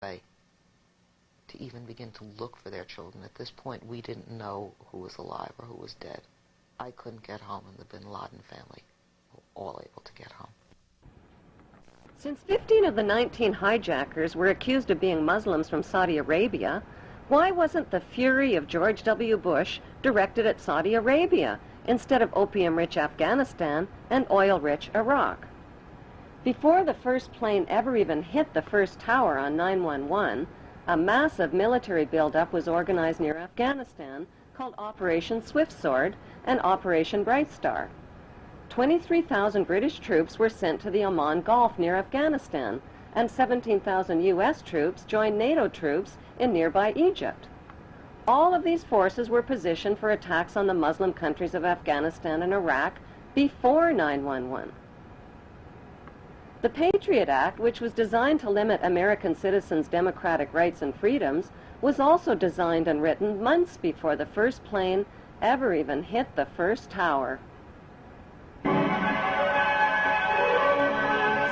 way to even begin to look for their children. At this point, we didn't know who was alive or who was dead. I couldn't get home, and the bin Laden family were all able to get home. Since 15 of the 19 hijackers were accused of being Muslims from Saudi Arabia, why wasn't the fury of George W. Bush directed at Saudi Arabia instead of opium-rich Afghanistan and oil-rich Iraq? Before the first plane ever even hit the first tower on 911, a massive military buildup was organized near Afghanistan called Operation Swift Sword and Operation Bright Star. 23,000 British troops were sent to the Oman Gulf near Afghanistan, and 17,000 U.S. troops joined NATO troops in nearby Egypt. All of these forces were positioned for attacks on the Muslim countries of Afghanistan and Iraq before 9/11. The Patriot Act, which was designed to limit American citizens' democratic rights and freedoms, was also designed and written months before the first plane ever even hit the first tower.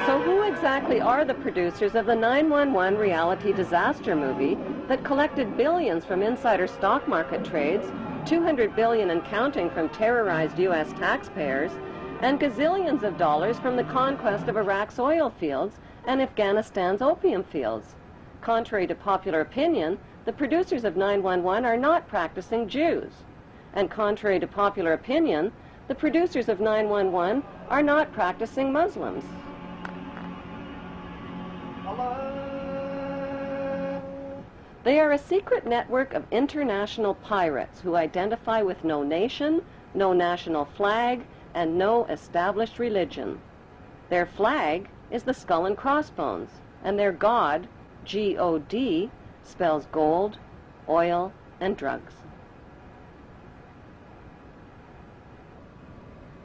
So who exactly are the producers of the 911 reality disaster movie that collected billions from insider stock market trades, 200 billion and counting from terrorized U.S. taxpayers, and gazillions of dollars from the conquest of Iraq's oil fields and Afghanistan's opium fields? Contrary to popular opinion, the producers of 911 are not practicing Jews. And contrary to popular opinion, the producers of 911 are not practicing Muslims. They are a secret network of international pirates who identify with no nation, no national flag, and no established religion. Their flag is the skull and crossbones, and their god, G-O-D, spells gold, oil, and drugs.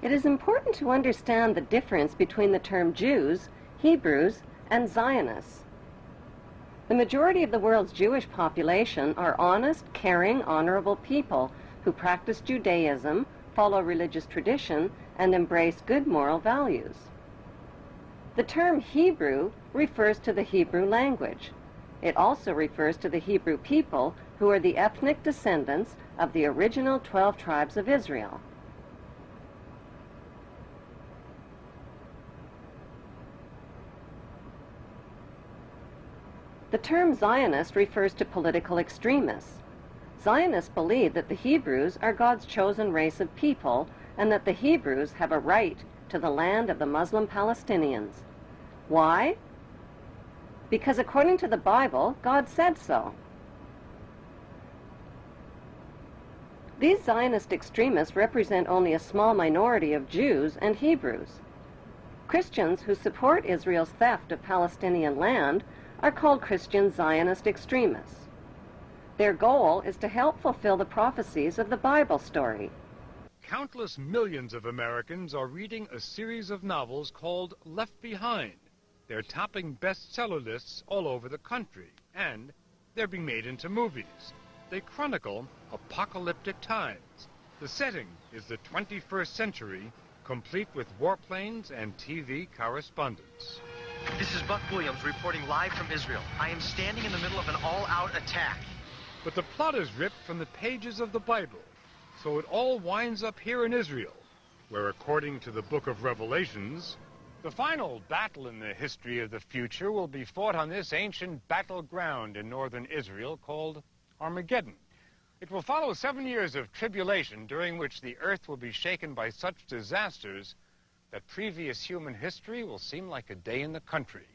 It is important to understand the difference between the term Jews, Hebrews, and Zionists. The majority of the world's Jewish population are honest, caring, honorable people who practice Judaism, follow religious tradition, and embrace good moral values. The term Hebrew refers to the Hebrew language. It also refers to the Hebrew people who are the ethnic descendants of the original 12 tribes of Israel. The term Zionist refers to political extremists. Zionists believe that the Hebrews are God's chosen race of people and that the Hebrews have a right to the land of the Muslim Palestinians. Why? Because according to the Bible, God said so. These Zionist extremists represent only a small minority of Jews and Hebrews. Christians who support Israel's theft of Palestinian land are called Christian Zionist extremists. Their goal is to help fulfill the prophecies of the Bible story. Countless millions of Americans are reading a series of novels called Left Behind. They're topping bestseller lists all over the country, and they're being made into movies. They chronicle apocalyptic times. The setting is the 21st century, complete with warplanes and TV correspondence. This is Buck Williams reporting live from Israel. I am standing in the middle of an all-out attack. But the plot is ripped from the pages of the Bible, so it all winds up here in Israel, where according to the book of Revelations, the final battle in the history of the future will be fought on this ancient battleground in northern Israel called Armageddon. It will follow 7 years of tribulation during which the earth will be shaken by such disasters that previous human history will seem like a day in the country.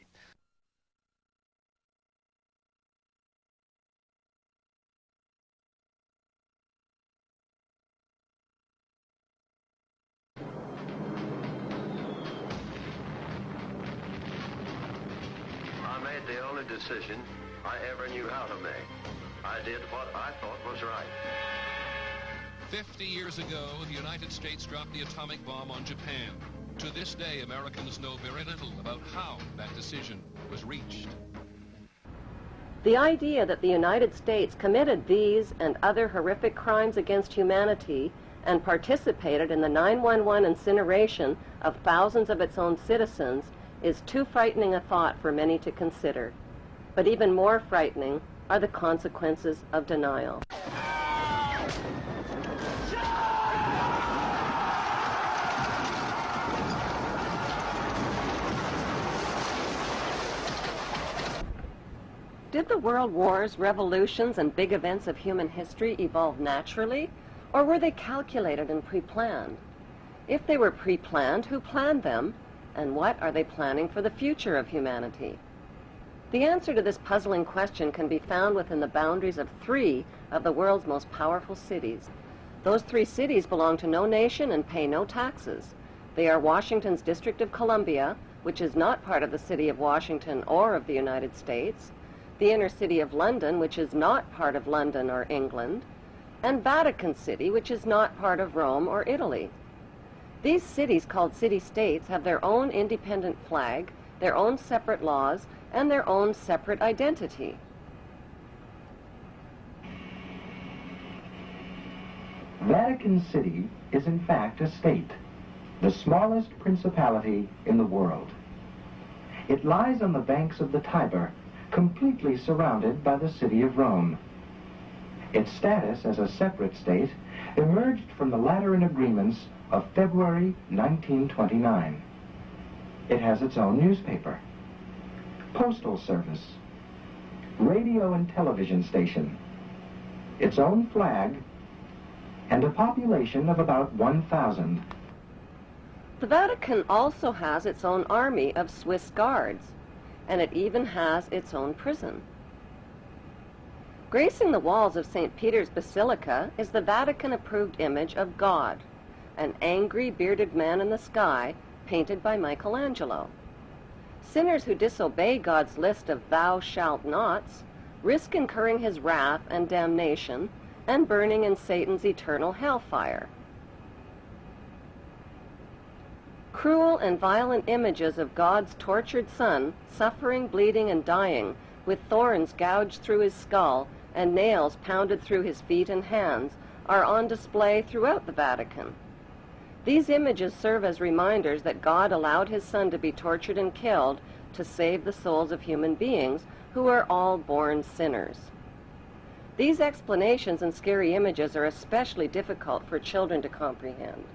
I made the only decision I ever knew how to make. I did what I thought was right. 50 years ago, the United States dropped the atomic bomb on Japan. To this day, Americans know very little about how that decision was reached. The idea that the United States committed these and other horrific crimes against humanity and participated in the 9/11 incineration of thousands of its own citizens is too frightening a thought for many to consider. But even more frightening are the consequences of denial. Did the world wars, revolutions, and big events of human history evolve naturally, or were they calculated and pre-planned? If they were pre-planned, who planned them, and what are they planning for the future of humanity? The answer to this puzzling question can be found within the boundaries of 3 of the world's most powerful cities. Those 3 cities belong to no nation and pay no taxes. They are Washington's District of Columbia, which is not part of the city of Washington or of the United States, the inner city of London, which is not part of London or England, and Vatican City, which is not part of Rome or Italy. These cities, called city-states, have their own independent flag, their own separate laws, and their own separate identity. Vatican City is in fact a state, the smallest principality in the world. It lies on the banks of the Tiber, completely surrounded by the city of Rome. Its status as a separate state emerged from the Lateran Agreements of February 1929. It has its own newspaper, postal service, radio and television station, its own flag, and a population of about 1,000. The Vatican also has its own army of Swiss guards, and it even has its own prison. Gracing the walls of St. Peter's Basilica is the Vatican-approved image of God, an angry, bearded man in the sky, painted by Michelangelo. Sinners who disobey God's list of thou shalt nots risk incurring his wrath and damnation and burning in Satan's eternal hellfire. Cruel and violent images of God's tortured Son, suffering, bleeding, and dying, with thorns gouged through his skull and nails pounded through his feet and hands, are on display throughout the Vatican. These images serve as reminders that God allowed his Son to be tortured and killed to save the souls of human beings who are all born sinners. These explanations and scary images are especially difficult for children to comprehend.